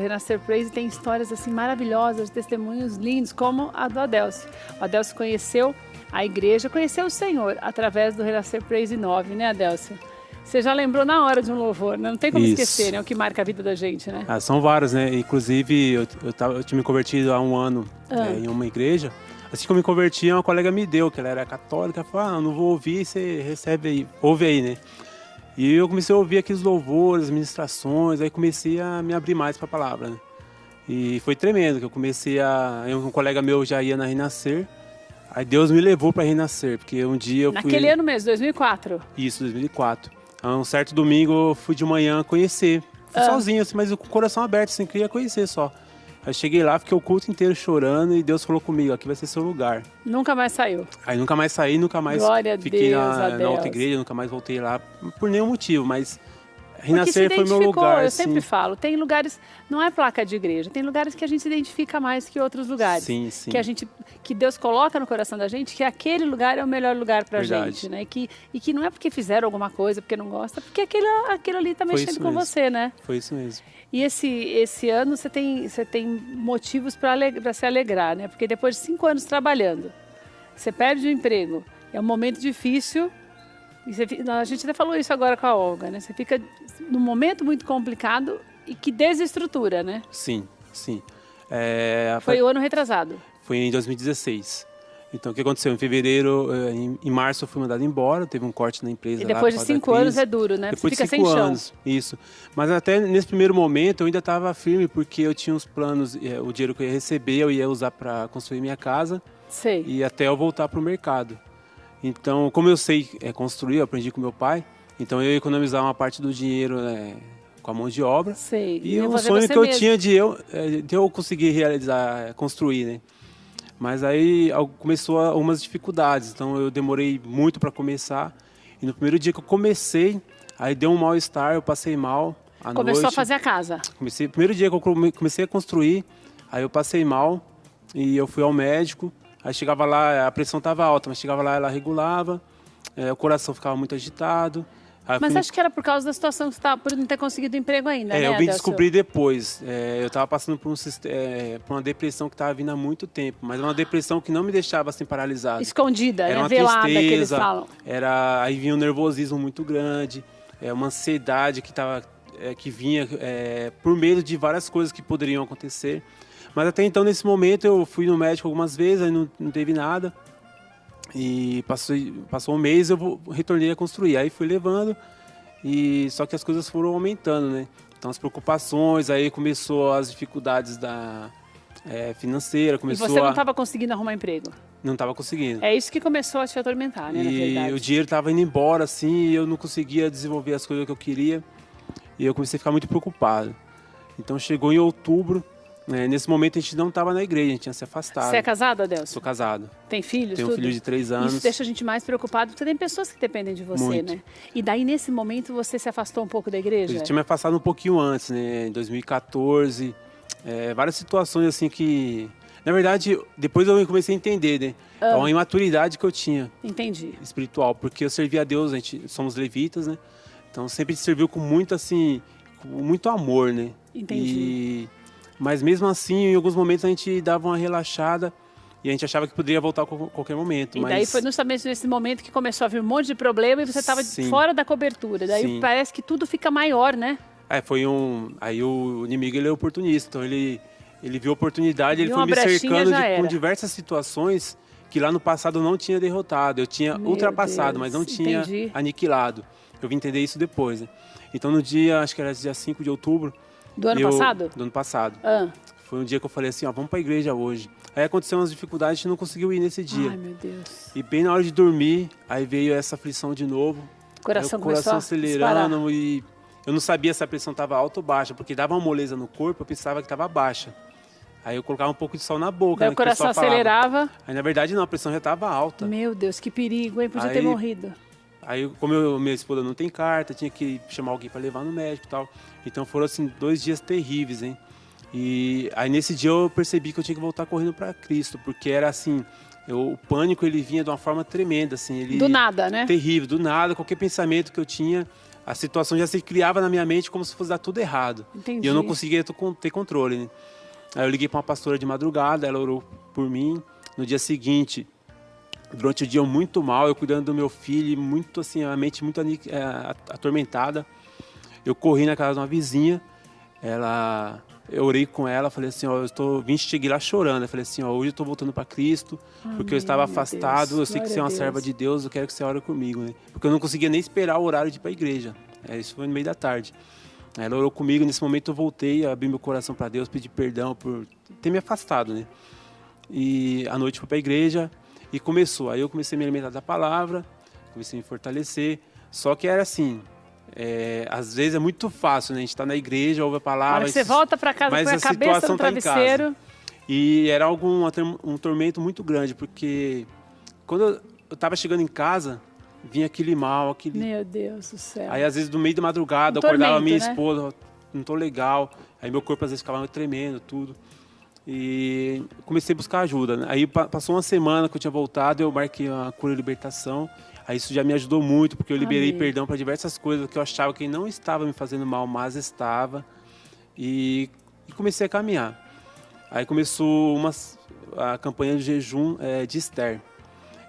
O Renascer Praise tem histórias assim maravilhosas, testemunhos lindos, como a do Adelcio. O Adelcio conheceu a igreja, conheceu o Senhor através do Renascer Praise 9, né, Adelcio? Você já lembrou na hora de um louvor, né? Não tem como esquecer, né? O que marca a vida da gente, né? São vários, né? Inclusive, eu tinha me convertido há um ano em uma igreja. Assim que eu me converti, uma colega me deu, que ela era católica, falou, não vou ouvir, você recebe aí, ouve aí, né? E eu comecei a ouvir aqueles louvores, ministrações, aí comecei a me abrir mais para a palavra, né? E foi tremendo, que eu comecei um colega meu já ia na Renascer, aí Deus me levou para Renascer, porque um dia eu fui... Naquele ano mesmo, 2004? Isso, 2004. Um certo domingo eu fui de manhã conhecer, fui sozinho, assim, mas com o coração aberto, assim, queria conhecer só. Aí cheguei lá, fiquei o culto inteiro chorando e Deus falou comigo, aqui vai ser seu lugar. Nunca mais saiu? Aí nunca mais saí, nunca mais fiquei na outra igreja, nunca mais voltei lá por nenhum motivo, mas Renascer foi meu lugar. Eu sempre falo, tem lugares, não é placa de igreja, tem lugares que a gente se identifica mais que outros lugares. Sim, sim. Que Deus coloca no coração da gente que aquele lugar é o melhor lugar pra gente, né? E que não é porque fizeram alguma coisa, porque não gosta, porque aquilo ali tá mexendo com você, né? Foi isso mesmo. E esse ano você tem motivos para se alegrar, né? Porque depois de 5 anos trabalhando, você perde o emprego, é um momento difícil, e a gente até falou isso agora com a Olga, né? Você fica num momento muito complicado e que desestrutura, né? Sim, sim. Foi o ano retrasado. Foi em 2016. Então, o que aconteceu? Em fevereiro, em março, eu fui mandado embora, teve um corte na empresa. E depois de 5 anos é duro, né? Depois você fica de 5 sem chão. anos, isso. Mas até nesse primeiro momento, eu ainda estava firme, porque eu tinha uns planos, o dinheiro que eu ia receber, eu ia usar para construir minha casa. Sei. E até eu voltar para o mercado. Então, como eu sei construir, eu aprendi com meu pai, então eu ia economizar uma parte do dinheiro com a mão de obra. Sei. E o sonho que eu tinha de eu conseguir realizar, construir, né? Mas aí começou algumas dificuldades, então eu demorei muito para começar. E no primeiro dia que eu comecei, aí deu um mal-estar, eu passei mal à noite. Começou a fazer a casa? Primeiro dia que eu comecei a construir, aí eu passei mal e eu fui ao médico. Aí chegava lá, a pressão estava alta, mas chegava lá, ela regulava, o coração ficava muito agitado. Mas acho que era por causa da situação que você estava, por não ter conseguido emprego ainda, né, eu vim descobrir depois. Eu estava passando por uma depressão que estava vindo há muito tempo, mas uma depressão que não me deixava assim paralisado. Escondida, era uma velada, tristeza, que eles falam. Aí vinha um nervosismo muito grande, uma ansiedade que vinha por medo de várias coisas que poderiam acontecer. Mas até então, nesse momento, eu fui no médico algumas vezes, aí não teve nada. E passou um mês, eu retornei a construir. Aí fui levando, só que as coisas foram aumentando, né? Então as preocupações, aí começou as dificuldades financeira. E você não estava conseguindo arrumar emprego? Não estava conseguindo. É isso que começou a te atormentar, né, na verdade? E o dinheiro estava indo embora, assim, e eu não conseguia desenvolver as coisas que eu queria. E eu comecei a ficar muito preocupado. Então chegou em outubro. Nesse momento a gente não estava na igreja, a gente tinha se afastado. Você é casado, Adelcio? Sou casado. Tem filhos? Tenho um filho de 3 anos. Isso deixa a gente mais preocupado, porque tem pessoas que dependem de você, muito. Né? E daí, nesse momento, você se afastou um pouco da igreja? Eu tinha me afastado um pouquinho antes, né? Em 2014. Várias situações assim que... Na verdade, depois eu comecei a entender, né? É uma imaturidade que eu tinha. Entendi. Espiritual, porque eu servia a Deus, somos levitas, né? Então sempre serviu com muito, assim, com muito amor, né? Entendi. Mas mesmo assim, em alguns momentos a gente dava uma relaxada e a gente achava que poderia voltar a qualquer momento. E daí foi justamente nesse momento que começou a vir um monte de problema e você estava fora da cobertura. Daí parece que tudo fica maior, né? Aí o inimigo, ele é oportunista, então ele viu a oportunidade, ele foi me cercando com diversas situações que lá no passado eu não tinha derrotado. Eu tinha ultrapassado, mas não tinha aniquilado. Eu vim entender isso depois, né? Então no dia, acho que era dia 5 de outubro, do ano passado? Do ano passado. Foi um dia que eu falei assim, vamos para a igreja hoje. Aí aconteceu umas dificuldades, a gente não conseguiu ir nesse dia. Ai, meu Deus. E bem na hora de dormir, aí veio essa aflição de novo. O coração acelerando e eu não sabia se a pressão estava alta ou baixa, porque dava uma moleza no corpo, eu pensava que estava baixa. Aí eu colocava um pouco de sol na boca. Daí o coração acelerava. Aí na verdade não, a pressão já estava alta. Meu Deus, que perigo, hein? Podia ter morrido. Aí, como minha esposa não tem carta, tinha que chamar alguém para levar no médico e tal. Então foram, assim, 2 dias terríveis, hein? E aí nesse dia eu percebi que eu tinha que voltar correndo para Cristo, porque era assim, o pânico ele vinha de uma forma tremenda, assim. Do nada, né? Terrível, do nada. Qualquer pensamento que eu tinha, a situação já se criava na minha mente como se fosse dar tudo errado. Entendi. E eu não conseguia ter controle, né? Aí eu liguei para uma pastora de madrugada, ela orou por mim. No dia seguinte, durante o dia muito mal, eu cuidando do meu filho, muito assim, a mente muito atormentada. Eu corri na casa de uma vizinha, eu orei com ela, falei assim, ó, cheguei lá chorando. Eu falei assim, ó, hoje eu estou voltando para Cristo, porque eu estava afastado, Deus. eu sei que você é uma Glória a serva Deus. de Deus, eu quero que você ore comigo, né? Porque eu não conseguia nem esperar o horário de ir para a igreja. Isso foi no meio da tarde. Aí ela orou comigo, nesse momento eu voltei, abri meu coração para Deus, pedi perdão por ter me afastado, né? E à noite fui para a igreja e começou. Aí eu comecei a me alimentar da palavra, comecei a me fortalecer. Só que era assim, às vezes é muito fácil, né? A gente está na igreja, ouve a A palavra. hora que você volta para casa, mas põe a cabeça no tá em casa. travesseiro. E era um tormento muito grande, porque quando eu estava chegando em casa, vinha aquele mal, Meu Deus do céu. Aí às vezes no meio da madrugada, eu tormento, acordava minha né? esposa, não tô legal. Aí meu corpo às vezes ficava tremendo, tudo. E comecei a buscar ajuda, né? Aí passou uma semana que eu tinha voltado, eu marquei a cura e libertação. Aí isso já me ajudou muito, porque eu liberei Amém. perdão para diversas coisas que eu achava que não estava me fazendo mal, mas estava. E comecei a caminhar. Aí começou a campanha de jejum de Esther.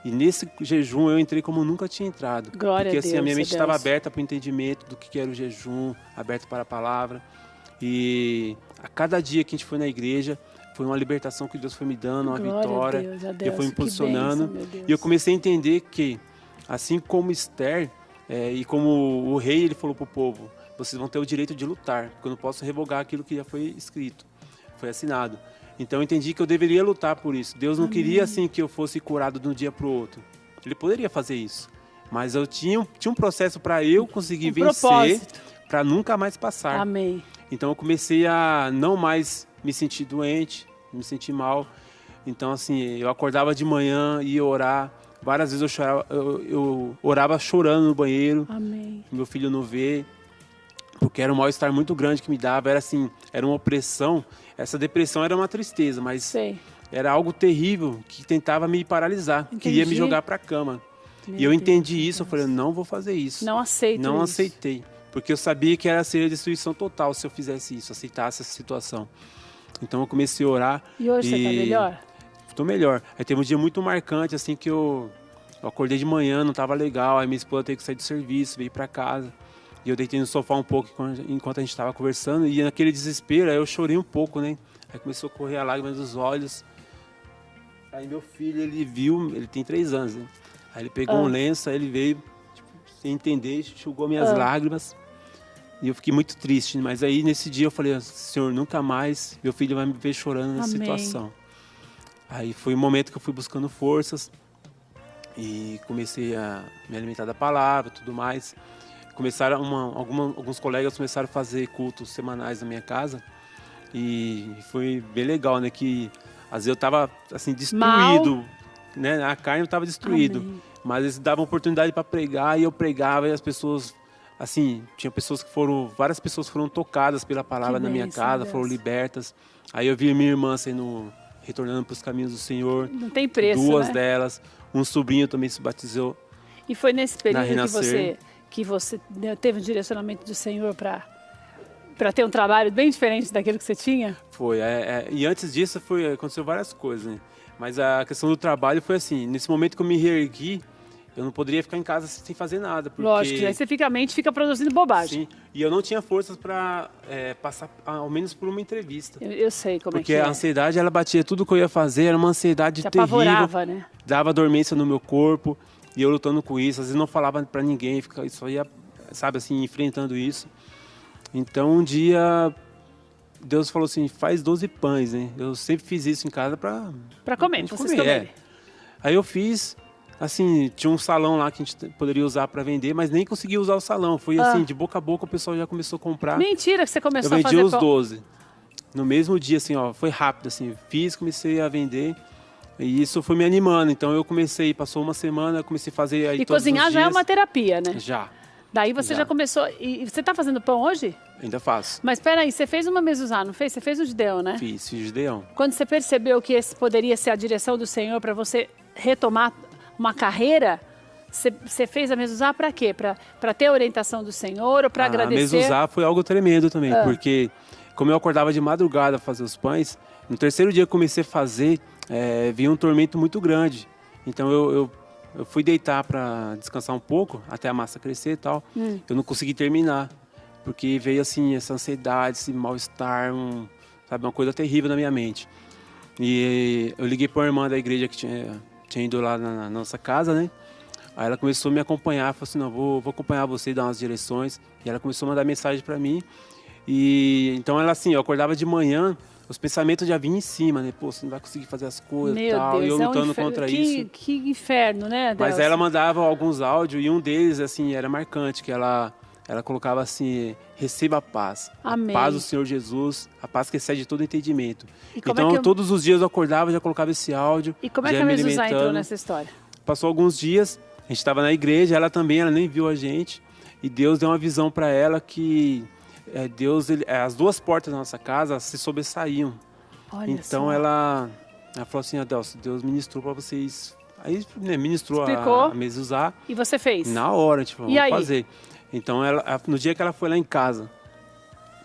E nesse jejum eu entrei como nunca tinha entrado. Glória porque a assim, Deus, a minha mente Deus. estava aberta para o entendimento do que era o jejum, aberta para a palavra. E a cada dia que a gente foi na igreja, foi uma libertação que Deus foi me dando, uma Glória a vitória. Deus, a E eu Deus, fui me que posicionando. bênção, meu Deus. E eu comecei a entender que, assim como Esther, e como o rei, ele falou para o povo, vocês vão ter o direito de lutar, porque eu não posso revogar aquilo que já foi escrito, foi assinado. Então eu entendi que eu deveria lutar por isso. Deus não queria assim que eu fosse curado de um dia para o outro. Ele poderia fazer isso. Mas eu tinha um processo para eu conseguir vencer, propósito. para nunca mais passar. Amém. Então eu comecei a não mais me sentir doente, me sentir mal. Então assim, eu acordava de manhã, ia orar. Várias vezes eu orava chorando no banheiro. Amém. Meu filho não vê. Porque era um mal-estar muito grande que me dava. Era assim, era uma opressão. Essa depressão era uma tristeza, mas Sei. era algo terrível que tentava me paralisar. Entendi. Queria me jogar para a cama. E eu Meu entendi Deus, isso. Eu falei, não vou fazer isso. Não aceito Não isso. aceitei. Porque eu sabia que seria destruição total se eu fizesse isso, aceitasse essa situação. Então eu comecei a orar. E hoje você está melhor? Estou melhor. Aí teve um dia muito marcante, assim, que eu acordei de manhã, não estava legal. Aí minha esposa teve que sair do serviço, veio para casa. E eu deitei no sofá um pouco enquanto a gente estava conversando. E naquele desespero, aí eu chorei um pouco, né? Aí começou a correr a lágrima dos olhos. Aí meu filho, ele viu, ele tem 3 anos, né? Aí ele pegou um lenço, aí ele veio, tipo, sem entender, enxugou minhas lágrimas. E eu fiquei muito triste. Mas aí nesse dia eu falei, Senhor, nunca mais meu filho vai me ver chorando nessa Amém. situação. Aí foi um momento que eu fui buscando forças e comecei a me alimentar da palavra e tudo mais. Alguns colegas começaram a fazer cultos semanais na minha casa e foi bem legal, né? Que às vezes eu estava assim destruído, né? A carne eu estava destruído, Amém. mas eles davam oportunidade para pregar e eu pregava e as pessoas, assim, várias pessoas foram tocadas pela palavra Que na minha bênção, casa, Deus. foram libertas. Aí eu vi minha irmã retornando para os caminhos do Senhor. Não tem preço, 2 né? delas, um sobrinho também se batizou. E foi nesse período Renascer. que você teve um direcionamento do Senhor para ter um trabalho bem diferente daquilo que você tinha? Foi, e antes disso aconteceu várias coisas, né? Mas a questão do trabalho foi assim, nesse momento que eu me reergui, eu não poderia ficar em casa sem fazer nada. Porque, Lógico, aí você a mente fica produzindo bobagem. sim, e eu não tinha forças para passar ao menos por uma entrevista. Eu sei como Porque é que a ansiedade, ela batia tudo que eu ia fazer, era uma ansiedade Te terrível. apavorava, né? Dava dormência no meu corpo, e eu lutando com isso, às vezes não falava para ninguém, só ia, sabe assim, enfrentando isso. Então um dia Deus falou assim, faz 12 pães, né? Eu sempre fiz isso em casa Para comer, pra vocês comerem. Aí eu fiz, assim, tinha um salão lá que a gente poderia usar para vender, mas nem conseguia usar o salão. Foi assim, de boca a boca o pessoal já começou a comprar. Mentira que você Eu começou a vendi fazer os pão. 12. No mesmo dia, assim, ó, foi rápido, assim, comecei a vender. E isso foi me animando. Então eu passou uma semana, comecei a fazer aí E todos cozinhar os já é dias. uma terapia, né? Já, Daí você já começou. E você tá fazendo pão hoje? ainda faço. Mas peraí, você fez uma mezuzá, não fez? Você fez o Gideão, né? Fiz Gideão. Quando você percebeu que esse poderia ser a direção do Senhor para você retomar uma carreira, Você fez a Mezuzá para quê? Para ter a orientação do Senhor ou para agradecer? A Mezuzá foi algo tremendo também, porque como eu acordava de madrugada a fazer os pães, no terceiro dia que eu comecei a fazer, vinha um tormento muito grande. Então eu fui deitar para descansar um pouco, até a massa crescer e tal. Eu não consegui terminar, porque veio assim essa ansiedade, esse mal-estar, sabe, uma coisa terrível na minha mente. E eu liguei para uma irmã da igreja que tinha ido lá na nossa casa, né? Aí ela começou a me acompanhar, falou assim, não, vou acompanhar você e dar umas direções. E ela começou a mandar mensagem para mim. E então ela assim, eu acordava de manhã, os pensamentos já vinham em cima, né? Pô, você não vai conseguir fazer as coisas e tal. Deus, e eu lutando contra isso. Que inferno, né, Adelso? Mas aí ela mandava alguns áudios e um deles, assim, era marcante, que ela colocava assim, receba a paz. Amém. A paz do Senhor Jesus, a paz que excede todo entendimento. Então, todos os dias eu acordava, já colocava esse áudio. E como é que a Mezuzá entrou nessa história? Passou alguns dias, a gente estava na igreja, ela nem viu a gente. E Deus deu uma visão para ela que as duas portas da nossa casa se sobressaíam. Olha então só. ela falou assim, Adelso, Deus ministrou para vocês. Aí ministrou a Mezuzá. E você fez? Na hora, tipo, vamos aí? fazer. Então no dia que ela foi lá em casa,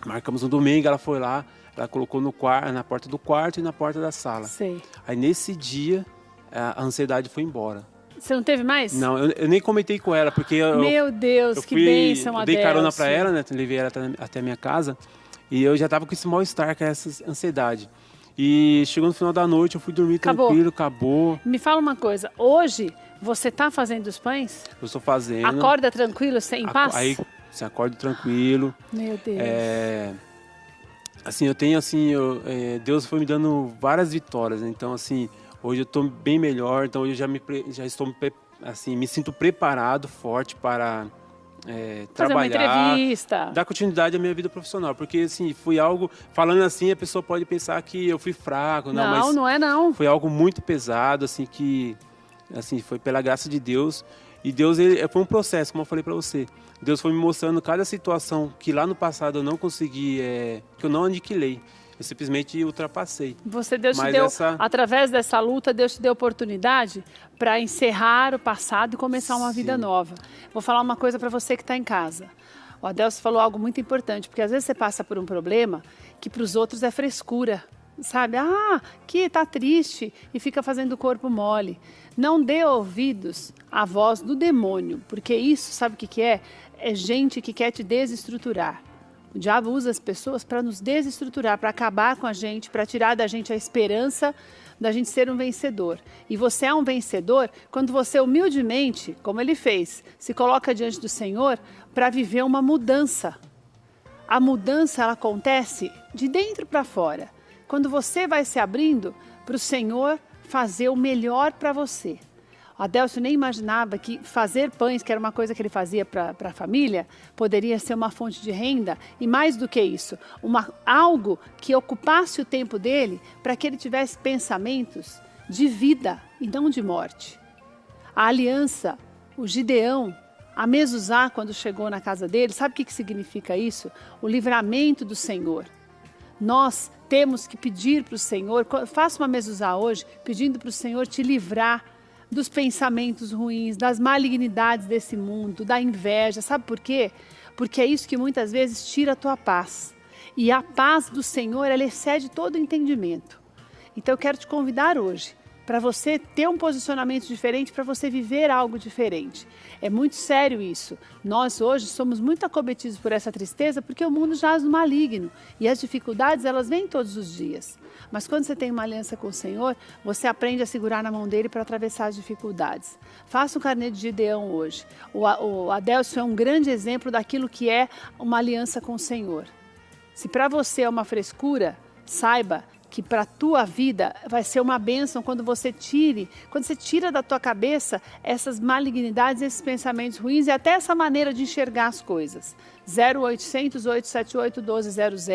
marcamos um domingo, ela foi lá, ela colocou na porta do quarto e na porta da sala. Sei. Aí nesse dia a ansiedade foi embora. Você não teve mais? Não, eu nem comentei com ela, porque Meu Deus, que bênção, eu dei carona para ela, né? Levei ela até a minha casa e eu já tava com esse mal-estar, com essa ansiedade. E chegou no final da noite, eu fui dormir tranquilo, acabou. Me fala uma coisa, hoje você tá fazendo os pães? Eu estou fazendo. Acorda tranquilo, em paz? Aí você acorda tranquilo. Meu Deus. Assim, eu tenho assim, Deus foi me dando várias vitórias, né? Então assim, hoje eu estou bem melhor, então hoje eu já estou assim, me sinto preparado, forte para trabalhar, uma entrevista, dar continuidade à minha vida profissional, porque assim, foi algo, falando assim, a pessoa pode pensar que eu fui fraco, mas não é não. Foi algo muito pesado, assim, que assim, foi pela graça de Deus, e Deus, foi um processo, como eu falei para você. Deus foi me mostrando cada situação que lá no passado eu não consegui, que eu não aniquilei. Eu simplesmente ultrapassei. Deus te deu, através dessa luta, Deus te deu oportunidade para encerrar o passado e começar uma vida nova. Vou falar uma coisa para você que está em casa. O Adelso falou algo muito importante, porque às vezes você passa por um problema que para os outros é frescura. Sabe? Que tá triste e fica fazendo o corpo mole. Não dê ouvidos à voz do demônio, porque isso, sabe o que é? É gente que quer te desestruturar. O diabo usa as pessoas para nos desestruturar, para acabar com a gente, para tirar da gente a esperança da gente ser um vencedor. E você é um vencedor quando você humildemente, como ele fez, se coloca diante do Senhor para viver uma mudança. A mudança, ela acontece de dentro para fora. Quando você vai se abrindo para o Senhor fazer o melhor para você. O Adelso nem imaginava que fazer pães, que era uma coisa que ele fazia para a família, poderia ser uma fonte de renda. E mais do que isso, algo que ocupasse o tempo dele para que ele tivesse pensamentos de vida e não de morte. A aliança, o Gideão, a Mezuzá, quando chegou na casa dele, sabe o que significa isso? O livramento do Senhor. Nós temos que pedir para o Senhor, faça uma Mezuzá hoje, pedindo para o Senhor te livrar dos pensamentos ruins, das malignidades desse mundo, da inveja. Sabe por quê? Porque é isso que muitas vezes tira a tua paz. E a paz do Senhor, ela excede todo o entendimento. Então eu quero te convidar hoje para você ter um posicionamento diferente, para você viver algo diferente. É muito sério isso. Nós hoje somos muito acometidos por essa tristeza porque o mundo jaz no maligno e as dificuldades elas vêm todos os dias. Mas quando você tem uma aliança com o Senhor, você aprende a segurar na mão dele para atravessar as dificuldades. Faça um carnê de Gideão hoje. O Adelso é um grande exemplo daquilo que é uma aliança com o Senhor. Se para você é uma frescura, saiba que para a tua vida vai ser uma bênção quando você tira da tua cabeça essas malignidades, esses pensamentos ruins e até essa maneira de enxergar as coisas. 0800 878 1200